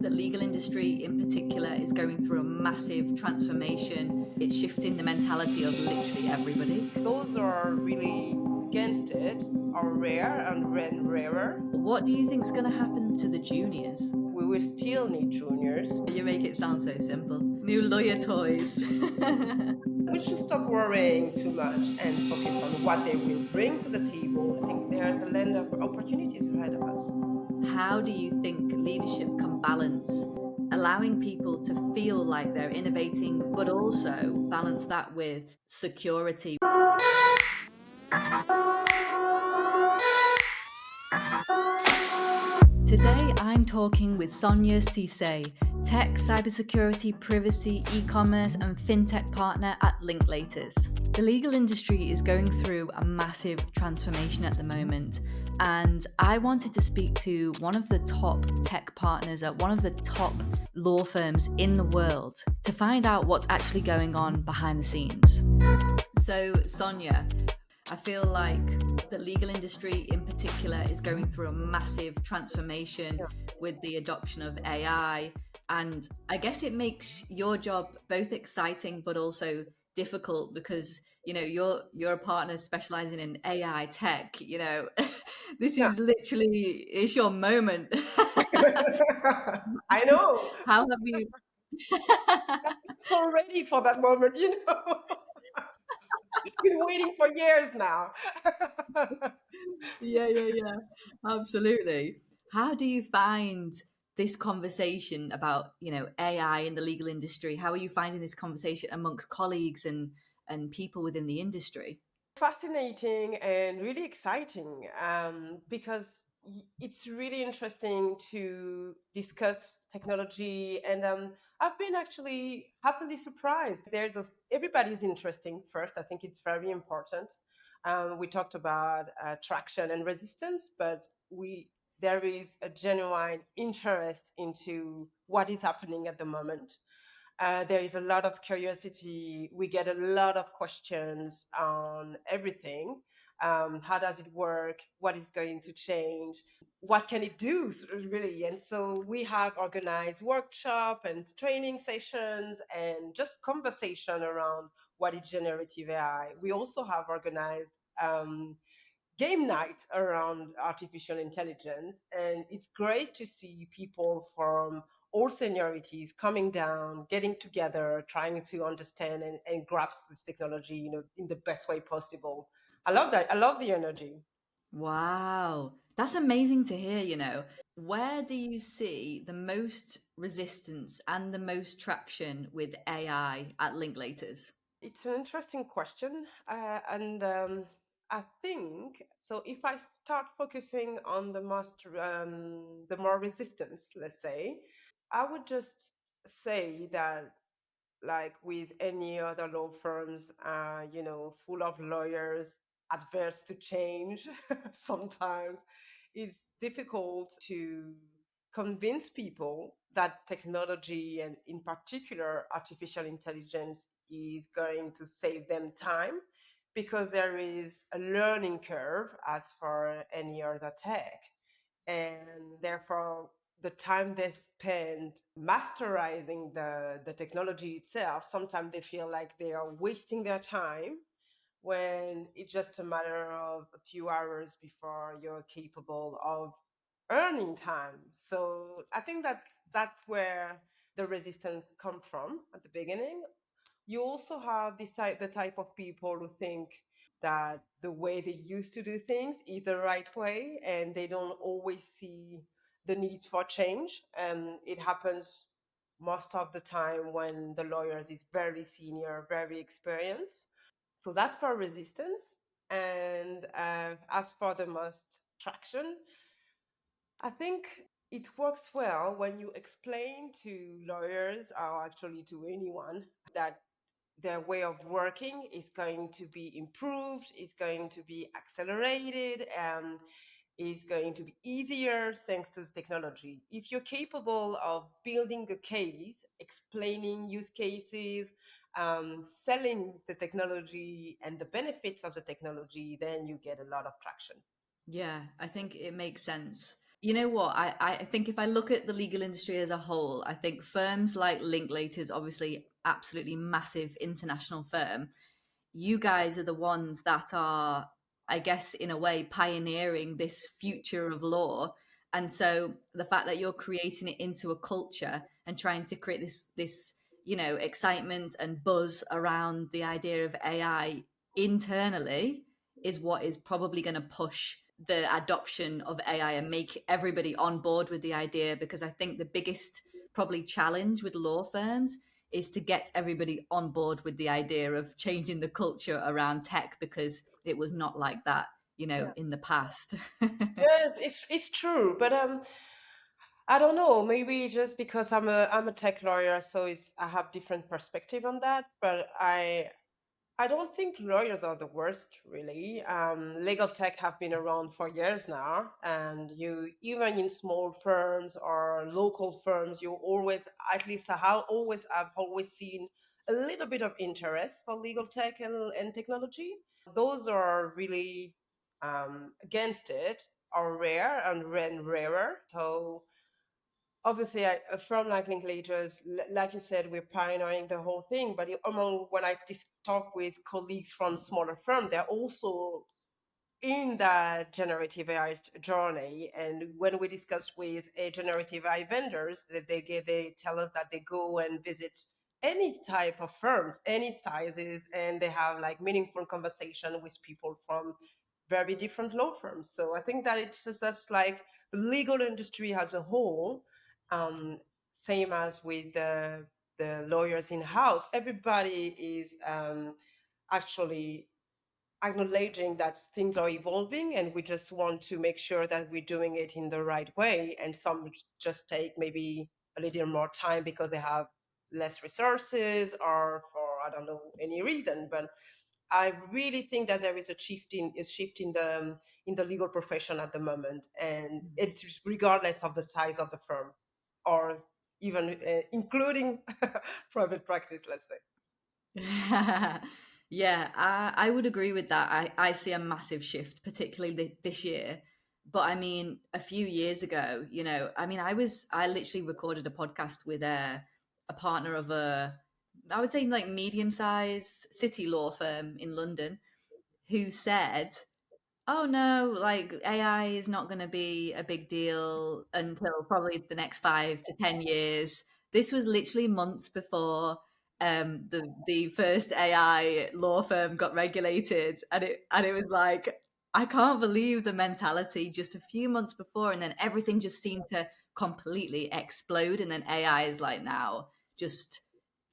The legal industry in particular is going through a massive transformation. It's shifting the mentality of literally everybody. Those are really against it are rare and rarer. What do you think's going to happen to the juniors? We will still need juniors. You make it sound so simple. New lawyer toys. We should stop worrying too much and focus on what they will bring to the table. I think there's a land of opportunities ahead of us. How do you think leadership can balance allowing people to feel like they're innovating, but also balance that with security? Today, I'm talking with Sonia Cisse, tech, cybersecurity, privacy, e-commerce, and fintech partner at Linklaters. The legal industry is going through a massive transformation at the moment, and I wanted to speak to one of the top tech partners at one of the top law firms in the world to find out what's actually going on behind the scenes. So, Sonia, I feel like the legal industry in particular is going through a massive transformation Yeah. with the adoption of AI. And I guess it makes your job both exciting but also difficult because you're a partner specializing in AI tech. This Yeah. is literally it's your moment. I know. How have you So ready for that moment. It's been waiting for years now. yeah, absolutely. How do you find this conversation about, AI in the legal industry? How are you finding this conversation amongst colleagues and people within the industry? Fascinating and really exciting because it's really interesting to discuss technology. And I've been actually happily surprised. Everybody's interesting first. I think it's very important. We talked about traction and resistance, but there is a genuine interest into what is happening at the moment. There is a lot of curiosity. We get a lot of questions on everything. How does it work? What is going to change? What can it do, really? And so we have organized workshop and training sessions and just conversation around what is generative AI. We also have organized game night around artificial intelligence. And it's great to see people from all seniorities coming down, getting together, trying to understand and grasp this technology, in the best way possible. I love that. I love the energy. Wow, that's amazing to hear, Where do you see the most resistance and the most traction with AI at Linklaters? It's an interesting question. And I think so. If I start focusing on the more resistance, let's say, I would just say that like with any other law firms, full of lawyers adverse to change. Sometimes it's difficult to convince people that technology and, in particular, artificial intelligence is going to save them time because there is a learning curve as for any other tech, and therefore the time they spend masterizing the technology itself, sometimes they feel like they are wasting their time when it's just a matter of a few hours before you're capable of earning time. So I think that's where the resistance comes from at the beginning. You also have the type of people who think that the way they used to do things is the right way, and they don't always see the need for change. And it happens most of the time when the lawyers is very senior, very experienced. So that's for resistance. And as for the most traction, I think it works well when you explain to lawyers or actually to anyone that their way of working is going to be improved, is going to be accelerated, and is going to be easier thanks to technology. If you're capable of building a case, explaining use cases, selling the technology and the benefits of the technology, then you get a lot of traction. Yeah, I think it makes sense. You know what? I think if I look at the legal industry as a whole, I think firms like Linklaters, obviously, absolutely massive international firm. You guys are the ones that are, I guess, in a way, pioneering this future of law. And so the fact that you're creating it into a culture and trying to create this, excitement and buzz around the idea of AI internally is what is probably going to push the adoption of AI and make everybody on board with the idea. Because I think the biggest probably challenge with law firms is to get everybody on board with the idea of changing the culture around tech, because it was not like that, Yeah. in the past. Yes, it's true, but I don't know. Maybe just because I'm a tech lawyer, so it's I have different perspective on that. But I don't think lawyers are the worst, really. Legal tech have been around for years now, and you even in small firms or local firms, you always, at least I've always seen a little bit of interest for legal tech and technology. Those are really against it are rare and rarer. So obviously a firm like Linklaters, like you said, we're pioneering the whole thing. But among when I talk with colleagues from smaller firms, they're also in that generative AI journey. And when we discuss with a generative AI vendors, they tell us that they go and visit any type of firms, any sizes, and they have like meaningful conversation with people from very different law firms. So I think that it's just like the legal industry as a whole, um, same as with the lawyers in house. Everybody is actually acknowledging that things are evolving, and we just want to make sure that we're doing it in the right way. And some just take maybe a little more time because they have less resources or for I don't know any reason. But I really think that there is a shift in the legal profession at the moment, and it's regardless of the size of the firm, or even including private practice, let's say. Yeah, I would agree with that. I see a massive shift, particularly this year. But I mean, a few years ago, I mean, I literally recorded a podcast with a partner of I would say like medium sized city law firm in London, who said, oh no, like AI is not going to be a big deal until probably the next 5 to 10 years. This was literally months before the first AI law firm got regulated, and it was like, I can't believe the mentality just a few months before, and then everything just seemed to completely explode, and then AI is like now just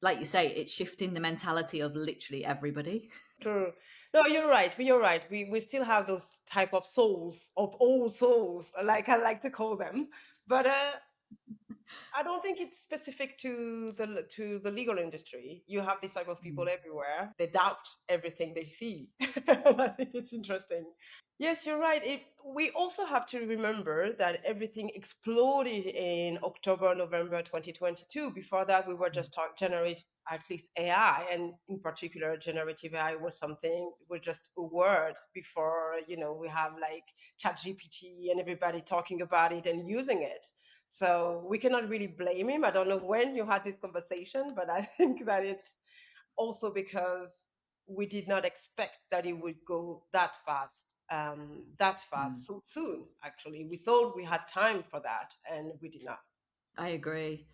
like you say, it's shifting the mentality of literally everybody. True. No, you're right. You're right. We still have those type of souls of all souls, like I like to call them. But I don't think it's specific to the legal industry. You have this type of people everywhere. They doubt everything they see. I think it's interesting. Yes, you're right. We also have to remember that everything exploded in October, November 2022. Before that, we were just generate at least AI, and in particular, generative AI was just a word before, we have like ChatGPT and everybody talking about it and using it. So we cannot really blame him. I don't know when you had this conversation, but I think that it's also because we did not expect that it would go that fast so soon. Actually, we thought we had time for that, and we did not. I agree.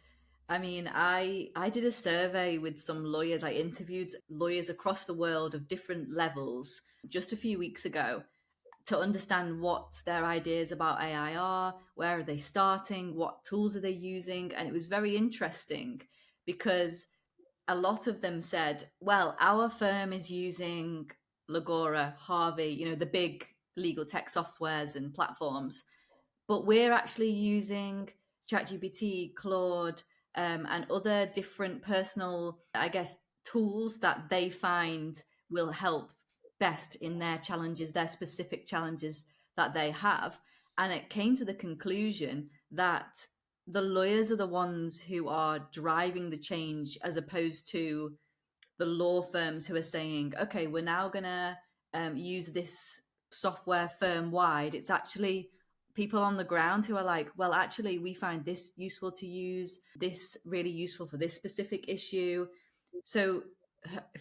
I mean, I did a survey with some lawyers. I interviewed lawyers across the world of different levels just a few weeks ago to understand what their ideas about AI are, where are they starting, what tools are they using, and it was very interesting because a lot of them said, "Well, our firm is using Lagora, Harvey, the big legal tech softwares and platforms, but we're actually using ChatGPT, Claude, and other different personal, I guess, tools that they find will help best in their challenges, their specific challenges that they have." And it came to the conclusion that the lawyers are the ones who are driving the change as opposed to the law firms who are saying, okay, we're now going to use this software firm wide. It's actually people on the ground who are like, well, actually, we find this useful to use, this really useful for this specific issue. So,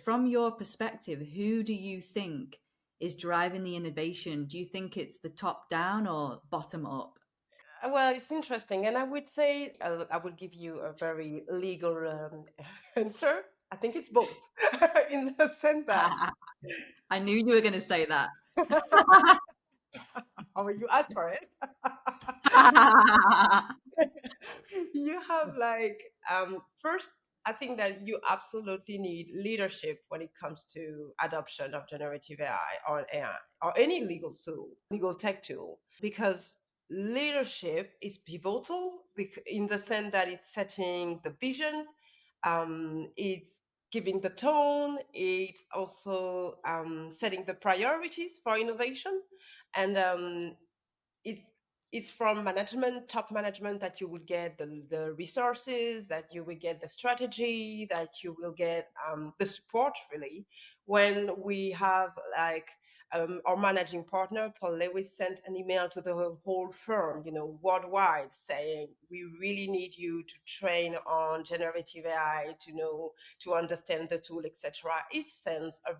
from your perspective, who do you think is driving the innovation? Do you think it's the top down or bottom up? Well, it's interesting, and I would say I would give you a very legal answer. I think it's both, in the sense that I knew you were going to say that. how you ask for it. You have like first, I think that you absolutely need leadership when it comes to adoption of generative AI or AI or any legal tool, legal tech tool, because leadership is pivotal in the sense that it's setting the vision, it's giving the tone, it's also setting the priorities for innovation, and it's it's from management, top management, that you will get the resources, that you will get the strategy, that you will get the support really. When we have like our managing partner, Paul Lewis, sent an email to the whole firm, worldwide, saying we really need you to train on generative AI to know, to understand the tool, etc. It sends a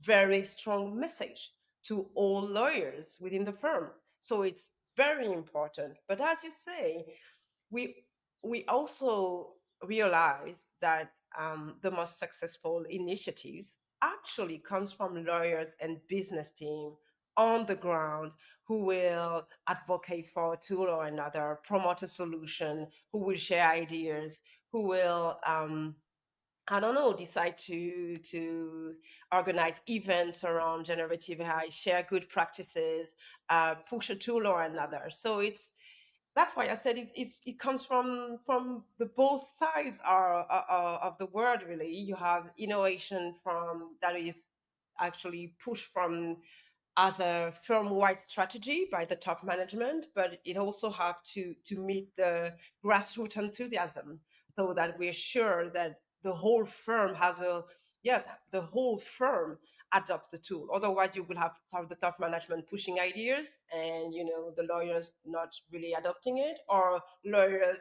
very strong message to all lawyers within the firm. So it's very important. But as you say, we we also realize that the most successful initiatives actually comes from lawyers and business team on the ground who will advocate for a tool or another, promote a solution, who will share ideas, who will I don't know, decide to organize events around generative AI, share good practices, push a tool or another. So that's why I said it comes from the both sides of the world really. You have innovation from that is actually pushed from as a firm-wide strategy by the top management, but it also have to meet the grassroots enthusiasm so that we're sure that the whole firm has a yes, the whole firm adopt the tool. Otherwise, you will have the top management pushing ideas and the lawyers not really adopting it, or lawyers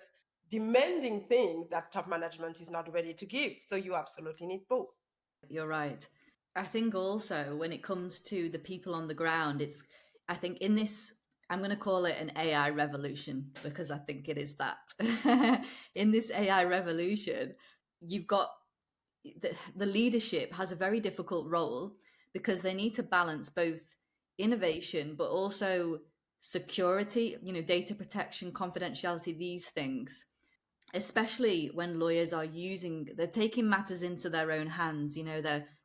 demanding things that top management is not ready to give. So you absolutely need both. You're right. I think also when it comes to the people on the ground, I think in this, I'm going to call it an AI revolution because I think it is that. In this AI revolution, you've got the leadership has a very difficult role because they need to balance both innovation but also security, data protection, confidentiality, these things, especially when lawyers are they're taking matters into their own hands.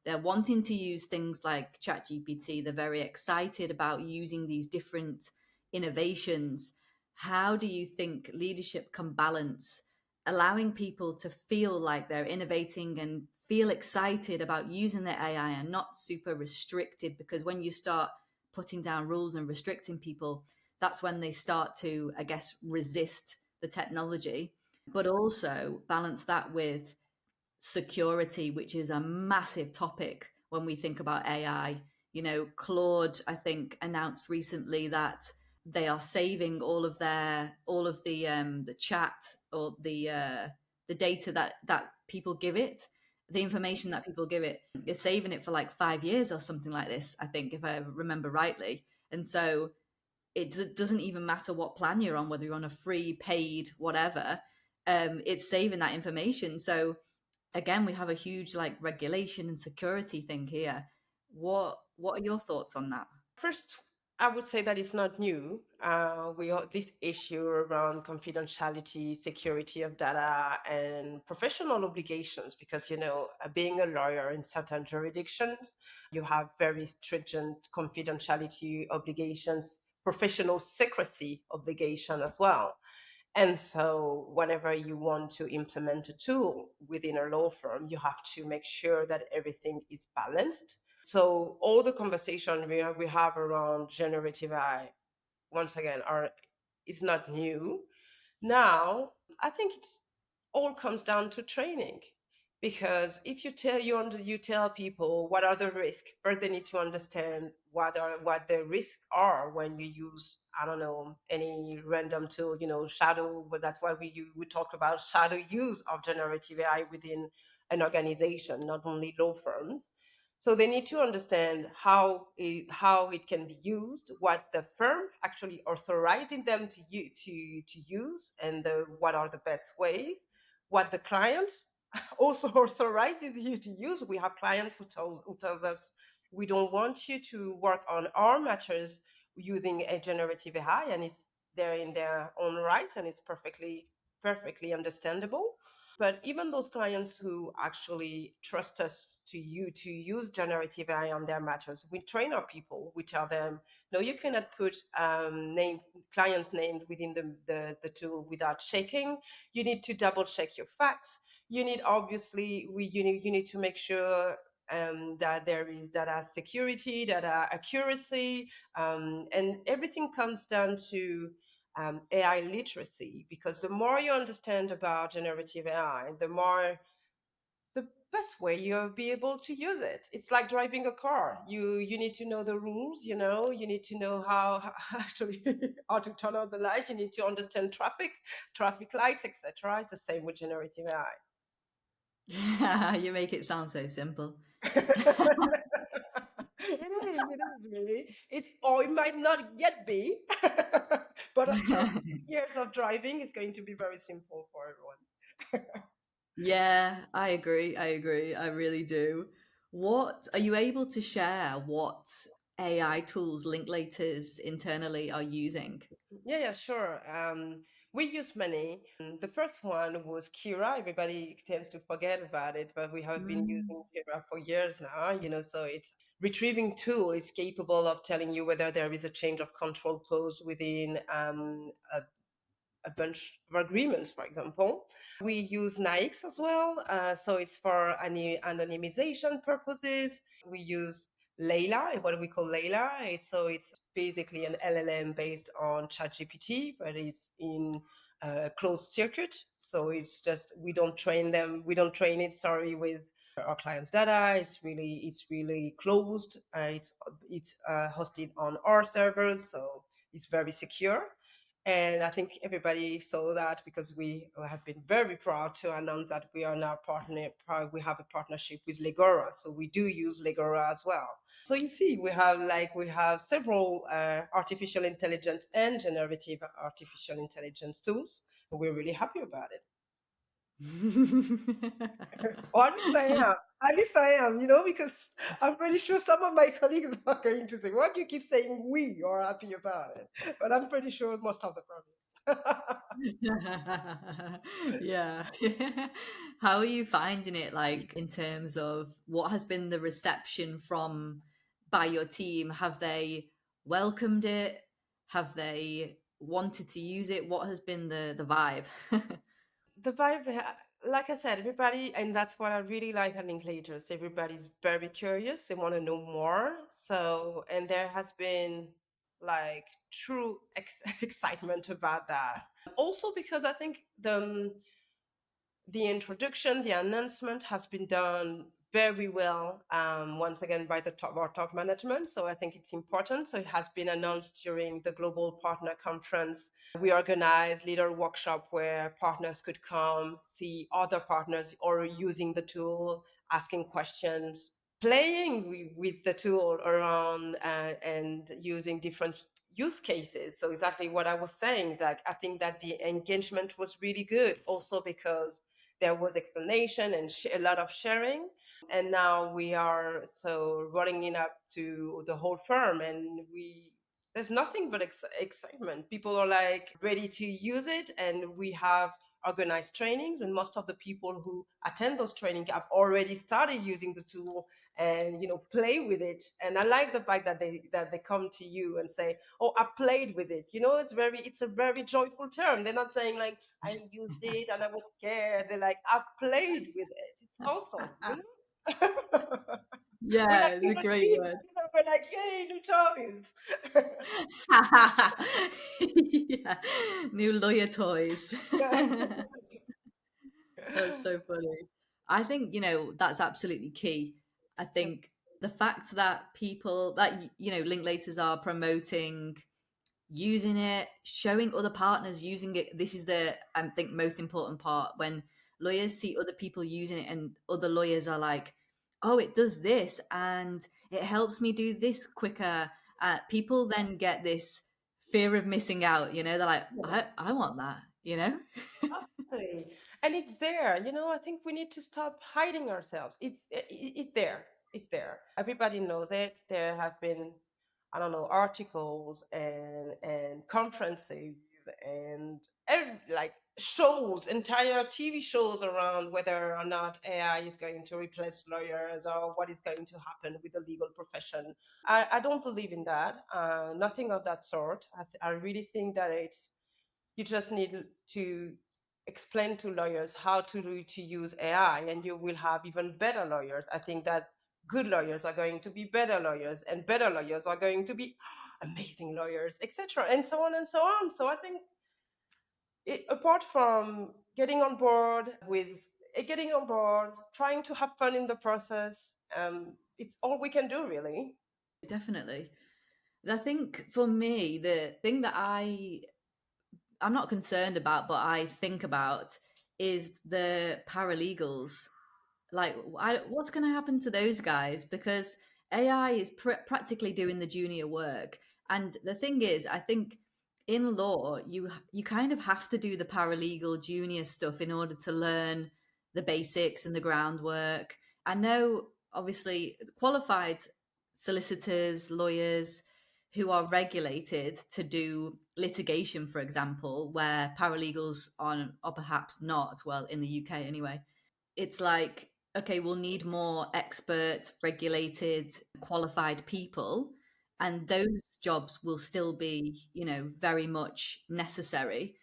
They're wanting to use things like ChatGPT. They're very excited about using these different innovations. How do you think leadership can balance allowing people to feel like they're innovating and feel excited about using their AI and not super restricted? Because when you start putting down rules and restricting people, that's when they start to, I guess, resist the technology, but also balance that with security, which is a massive topic when we think about AI. Claude, I think, announced recently that they are saving all of the chat or the data that people give it, the information that people give it, is saving it for like 5 years or something like this, I think, if I remember rightly. And so doesn't even matter what plan you're on, whether you're on a free, paid, whatever. It's saving that information. So again, we have a huge like regulation and security thing here. What are your thoughts on that? First, I would say that it's not new. This issue around confidentiality, security of data, and professional obligations, because being a lawyer in certain jurisdictions, you have very stringent confidentiality obligations, professional secrecy obligation as well. And so, whenever you want to implement a tool within a law firm, you have to make sure that everything is balanced. So, all the conversation we have around generative AI, once again, is not new. Now, I think it's all comes down to training. Because if you tell people what are the risks, first they need to understand what the risks are when you use, I don't know, any random tool, shadow. But that's why we talk about shadow use of generative AI within an organization, not only law firms. So they need to understand how it can be used, what the firm actually authorizing them to use, and what are the best ways, what the client also authorizes you to use. We have clients who tells us we don't want you to work on our matters using a generative AI, and it's they're in their own right, and it's perfectly understandable. But even those clients who actually trust us to use generative AI on their matters, we train our people. We tell them, no, you cannot put client names within the tool without checking. You need to double check your facts. You need obviously you need to make sure that there is data security, data accuracy, and everything comes down to AI literacy. Because the more you understand about generative AI, the best way you'll be able to use it. It's like driving a car. You need to know the rules. You need to know how actually how to turn on the light. You need to understand traffic lights, etc. It's the same with generative AI. You make it sound so simple. It is really. It's or it might not yet be, but after years of driving, it's going to be very simple for everyone. Yeah, I agree. I agree. I really do. What are you able to share what AI tools Linklaters internally are using? Yeah, sure. We use many. The first one was Kira. Everybody tends to forget about it, but we have been Mm. using Kira for years now. So it's retrieving tool. It's capable of telling you whether there is a change of control clause within a bunch of agreements, for example. We use Nix as well, so it's for anonymization purposes. We use Layla, what we call Layla. It's basically an LLM based on ChatGPT, but it's in closed circuit. So it's just we don't train it, sorry, with our clients' data. It's really closed. It's hosted on our servers, so it's very secure. And I think everybody saw that because we have been very proud to announce that we are now we have a partnership with Legora. So we do use Legora as well. So you see, we have several artificial intelligence and generative artificial intelligence tools. We're really happy about it. Or at least I am. At least I am, because I'm pretty sure some of my colleagues are going to say, "Why do you keep saying we are happy about it?" But I'm pretty sure most of the problem. Yeah. How are you finding it, like, in terms of what has been the reception from by your team? Have they welcomed it? Have they wanted to use it? What has been the vibe? The vibe, like I said, everybody, and that's what I really like at Linklaters. Everybody's very curious. They want to know more. So, and there has been like true excitement about that. Also, because I think the introduction, the announcement has been done very well, once again by our top management. So I think it's important. So it has been announced during the Global Partner Conference. We organized leader workshop where partners could come see other partners or using the tool, asking questions, playing with the tool around, and using different use cases. So exactly what I was saying, that I think that the engagement was really good also because there was explanation and a lot of sharing. And now we are so rolling it up to the whole firm, and there's nothing but excitement. People are like ready to use it, and we have organized trainings, and most of the people who attend those trainings have already started using the tool and play with it. And I like the fact that they come to you and say, "Oh, I played with it." It's a very joyful term. They're not saying like, "I used it and I was scared." They're like, "I played with it." It's awesome. We're Yeah, like it's a little great kids. word. We're like, "Yay, new toys!" Yeah. New lawyer toys. Yeah. That's so funny. I think, that's absolutely key. I think the fact that people that, Linklaters are promoting using it, showing other partners using it. This is the, I think, most important part when lawyers see other people using it and other lawyers are like, oh, it does this and it helps me do this quicker. People then get this fear of missing out. They're like, I want that, Absolutely. And it's there. I think we need to stop hiding ourselves. It's there. It's there. Everybody knows it. There have been, I don't know, articles and conferences and like shows, entire TV shows around whether or not AI is going to replace lawyers or what is going to happen with the legal profession. I don't believe in that. Nothing of that sort. I really think that you just need to explain to lawyers how to use AI, and you will have even better lawyers. I think that good lawyers are going to be better lawyers, and better lawyers are going to be amazing lawyers, etc., and so on and so on. So I think apart from getting on board, trying to have fun in the process, it's all we can do, really. Definitely. I think for me, the thing that I'm not concerned about, but I think about is the paralegals. Like, what's going to happen to those guys? Because AI is practically doing the junior work. And the thing is, I think in law, you kind of have to do the paralegal junior stuff in order to learn the basics and the groundwork. I know, obviously, qualified solicitors, lawyers who are regulated to do litigation, for example, where paralegals are perhaps not, well, in the UK anyway. It's like, okay, we'll need more expert, regulated, qualified people, and those jobs will still be, very much necessary.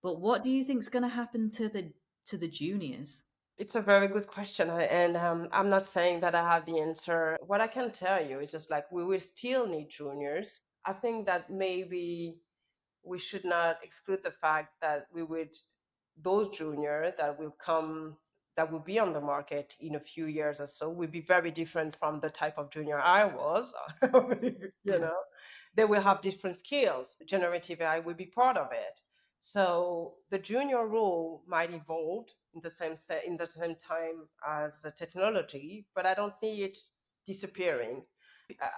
But what do you think is going to happen to the juniors? It's a very good question, and I'm not saying that I have the answer. What I can tell you is just like we will still need juniors. I think that maybe we should not exclude the fact that we would those junior that will be on the market in a few years or so will be very different from the type of junior I was. you Yeah. know, they will have different skills. Generative AI will be part of it. So the junior role might evolve in the same time as the technology, but I don't see it disappearing.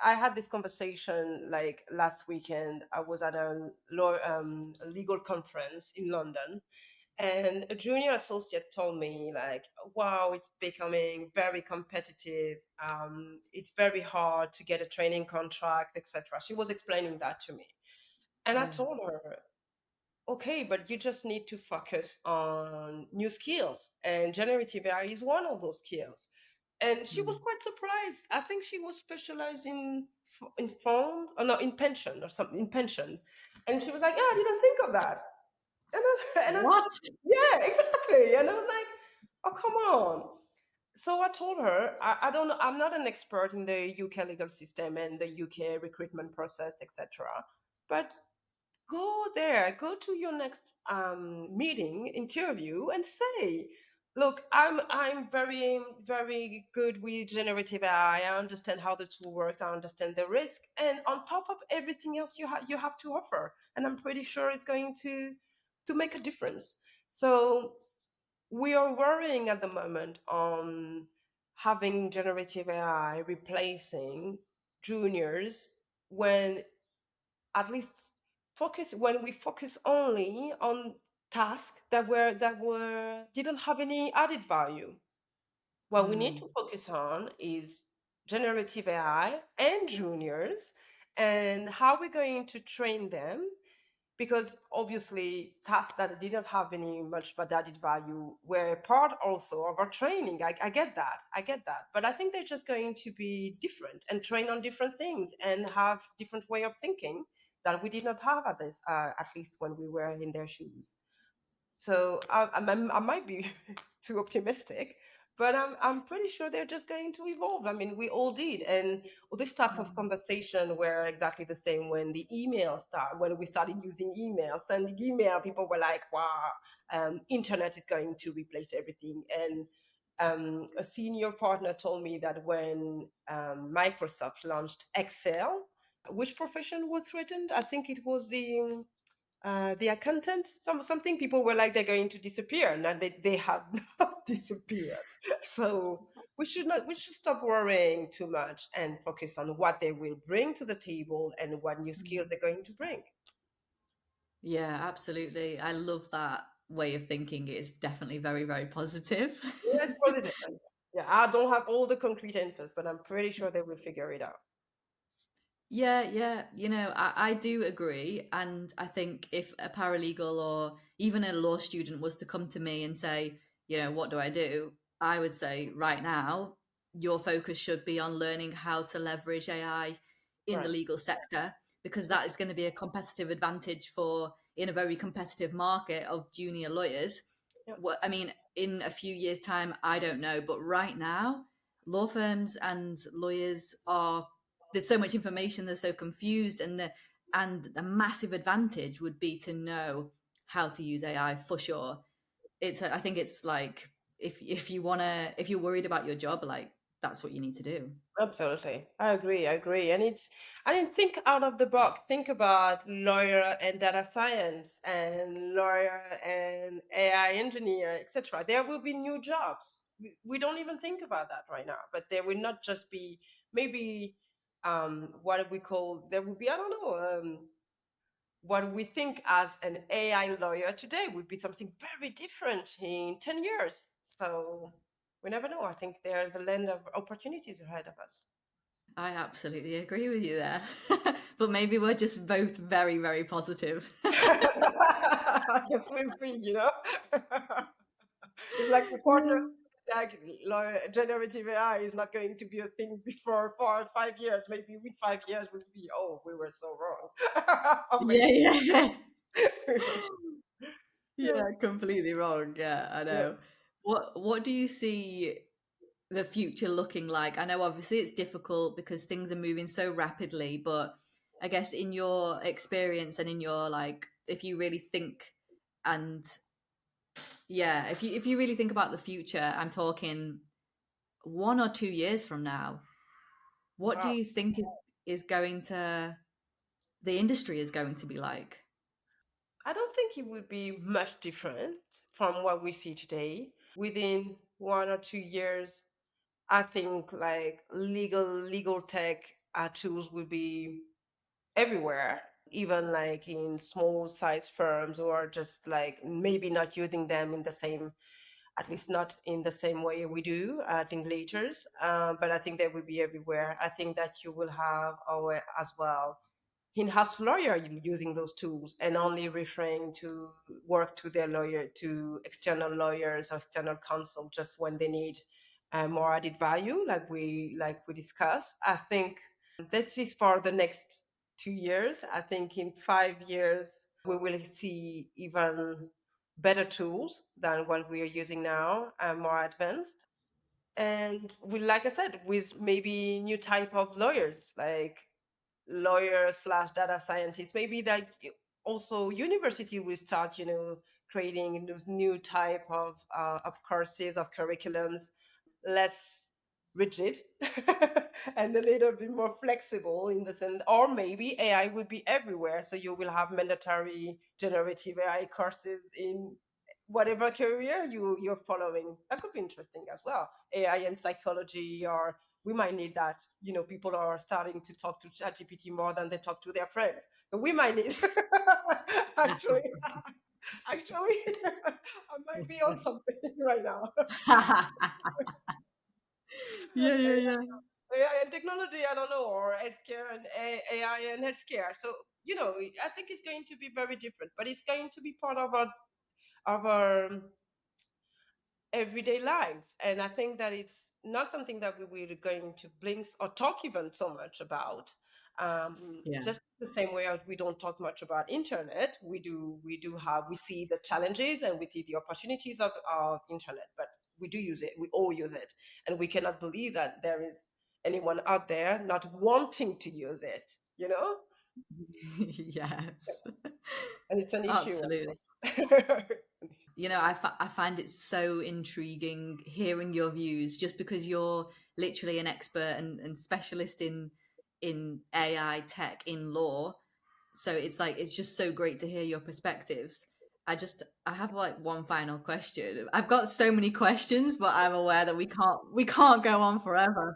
I had this conversation like last weekend. I was at a legal conference in London, and a junior associate told me like, wow, it's becoming very competitive. It's very hard to get a training contract, etc. She was explaining that to me. And I Yeah. told her, okay, but you just need to focus on new skills. And generative AI is one of those skills. And she was Mm. quite surprised. I think she was specialized in funds, or no, in pension or something, in pension. And she was like, yeah, I didn't think of that. And I What? thought, yeah, exactly. And I was like, oh, come on. So I told her, I don't know, I'm not an expert in the UK legal system and the UK recruitment process, etc. But go there, go to your next meeting, interview, and say, look, I'm very good with generative AI. I understand how the tool works. I understand the risk, and on top of everything else you have to offer, and I'm pretty sure it's going to make a difference. So we are worrying at the moment on having generative AI replacing juniors when at least focus when we focus only on tasks that were didn't have any added value. What we need Mm. to focus on is generative AI and juniors, and how we're going to train them, because obviously tasks that didn't have any much but added value were part also of our training. I get that. I get that. But I think they're just going to be different and train on different things and have different way of thinking that we did not have at least when we were in their shoes. So I might be too optimistic, but I'm pretty sure they're just going to evolve. I mean, we all did, and this type of conversation were exactly the same when when we started using email, sending email. People were like, "Wow, internet is going to replace everything," and A senior partner told me that when Microsoft launched Excel, which profession was threatened? I think it was the accountant. Something people were like they're going to disappear, and then they have not disappeared. So we should stop worrying too much and focus on what they will bring to the table and what new skills they're going to bring. Yeah, absolutely. I love that way of thinking. It's definitely very, very positive. Yes, positive. Yeah, I don't have all the concrete answers, but I'm pretty sure they will figure it out. Yeah, yeah. I do agree. And I think if a paralegal or even a law student was to come to me and say, what do I do? I would say right now, your focus should be on learning how to leverage AI in the Right. legal sector, because Yep. that is going to be a competitive advantage for in a very competitive market of junior lawyers. Yep. What I mean, in a few years' time, I don't know. But right now, law firms and lawyers are there's so much information, they're so confused, and the massive advantage would be to know how to use AI for sure. I think it's like if you're worried about your job, like that's what you need to do. Absolutely. I agree. I agree. I didn't think out of the box. Think about lawyer and data science and lawyer and AI engineer, etc. There will be new jobs. We don't even think about that right now, but there will not just be maybe what we call, there will be, I don't know, what we think as an AI lawyer today would be something very different in 10 years. So we never know. I think there's a land of opportunities ahead of us. I absolutely agree with you there. But maybe we're just both very, very positive. I guess we'll see, you know? It's like the quarter, Yeah. like generative AI is not going to be a thing before 4 or 5 years. Maybe in 5 years we'll be, oh, we were so wrong. Or Yeah, maybe yeah. we were, yeah, Yeah, completely wrong. Yeah, I yeah. know. What do you see the future looking like? I know obviously it's difficult because things are moving so rapidly, but I guess in your experience and in your like if you really think and yeah, if you really think about the future, I'm talking 1 or 2 years from now, what do Wow. you think is going to the industry is going to be like? I don't think it would be much different from what we see today. Within 1 or 2 years, I think like legal tech tools will be everywhere, even like in small size firms who are just like maybe not using them in the same, at least not in the same way we do at Linklaters. But I think they will be everywhere. I think that you will have our as well in-house lawyer using those tools and only referring to work to their lawyer to external lawyers or external counsel just when they need more added value, like we discussed. I think that is for the next 2 years. I think in 5 years we will see even better tools than what we are using now and more advanced. And we, like I said, with maybe new type of lawyers, like lawyer slash data scientist. Maybe that also university will start, creating those new type of courses, of curriculums, less rigid and a little bit more flexible in the sense, or maybe AI will be everywhere. So you will have mandatory generative AI courses in whatever career you're following. That could be interesting as well. AI and psychology, or we might need that. People are starting to talk to ChatGPT more than they talk to their friends. So we might need actually, actually, I might be on something right now. Yeah, yeah, yeah. AI and technology, I don't know, or healthcare and AI and healthcare. So, I think it's going to be very different, but it's going to be part of our everyday lives. And I think that it's not something that we were going to blink or talk even so much about. Yeah. Just the same way as we don't talk much about internet, we see the challenges and we see the opportunities of internet, but we do use it. We all use it. And we cannot believe that there is anyone out there not wanting to use it, you know? Yes. And it's an issue. Absolutely. I find it so intriguing hearing your views, just because you're literally an expert and specialist in AI tech in law. So it's like it's just so great to hear your perspectives. I have like one final question. I've got so many questions, but I'm aware that we can't go on forever.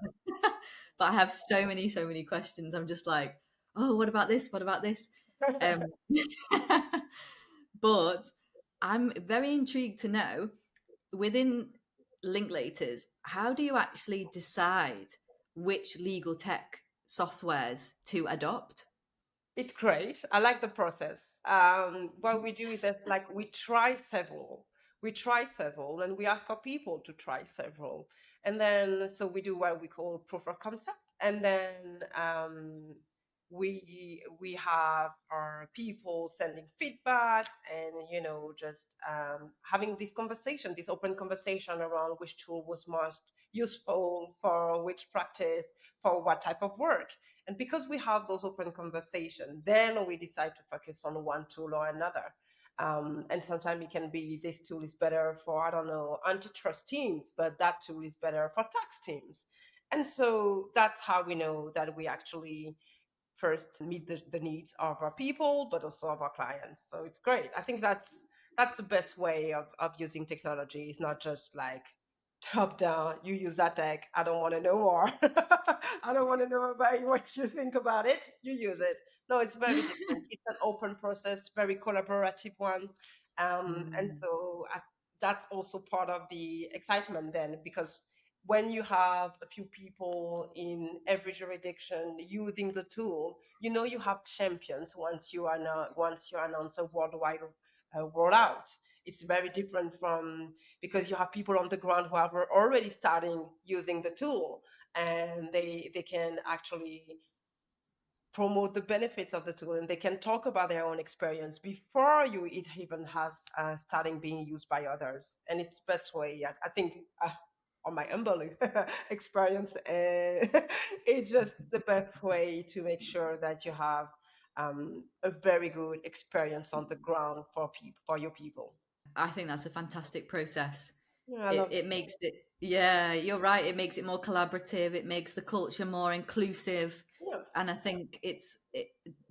But I have so many questions. I'm just like, oh, what about this? What about this? Um, but I'm very intrigued to know, within Linklaters, how do you actually decide which legal tech softwares to adopt? It's great. I like the process. What we do is that like we try several. We try several and we ask our people to try several. And then so we do what we call proof of concept. And then we have our people sending feedback and just having this conversation, this open conversation around which tool was most useful for which practice, for what type of work. And because we have those open conversations, then we decide to focus on one tool or another. And sometimes it can be this tool is better for, I don't know, antitrust teams, but that tool is better for tax teams. And so that's how we know that we actually first meet the needs of our people, but also of our clients. So it's great. I think that's the best way of using technology. It's not just like top down, you use that tech, I don't want to know more. I don't want to know about what you think about it. You use it. No, it's very different. It's an open process, very collaborative one. And Mm. so that's also part of the excitement then, because when you have a few people in every jurisdiction using the tool, you have champions once you announce a worldwide rollout. It's very different from because you have people on the ground who are already starting using the tool, and they can actually promote the benefits of the tool, and they can talk about their own experience before it even has starting being used by others. And it's the best way. I think on my humble experience, it's just the best way to make sure that you have a very good experience on the ground for for your people. I think that's a fantastic process. Yeah, I It love it it. makes it, yeah, you're right. It makes it more collaborative. It makes the culture more inclusive, Yes. and I think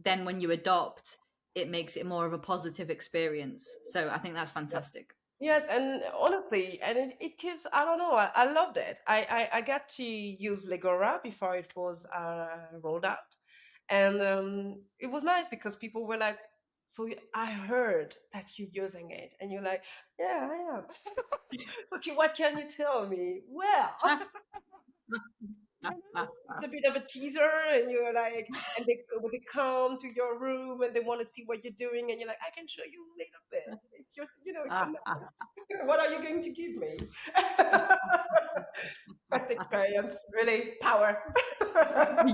then when you adopt, it makes it more of a positive experience. So I think that's fantastic. Yes, and honestly, and it keeps, I don't know, I loved it. I got to use Legora before it was rolled out. And it was nice because people were like, so I heard that you're using it. And you're like, yeah, I am. Okay, what can you tell me? Well, it's a bit of a teaser, and you're like, and they come to your room and they want to see what you're doing, and you're like, I can show you a little bit. It's just, it's a nice. What are you going to give me? Best experience, really, power.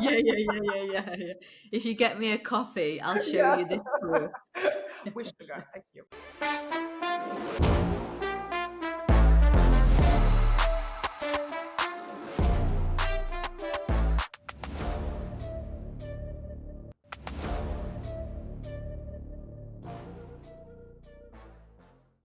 Yeah, yeah, yeah, yeah, yeah, yeah. If you get me a coffee, I'll show Yeah. you this tool. With sugar, thank you.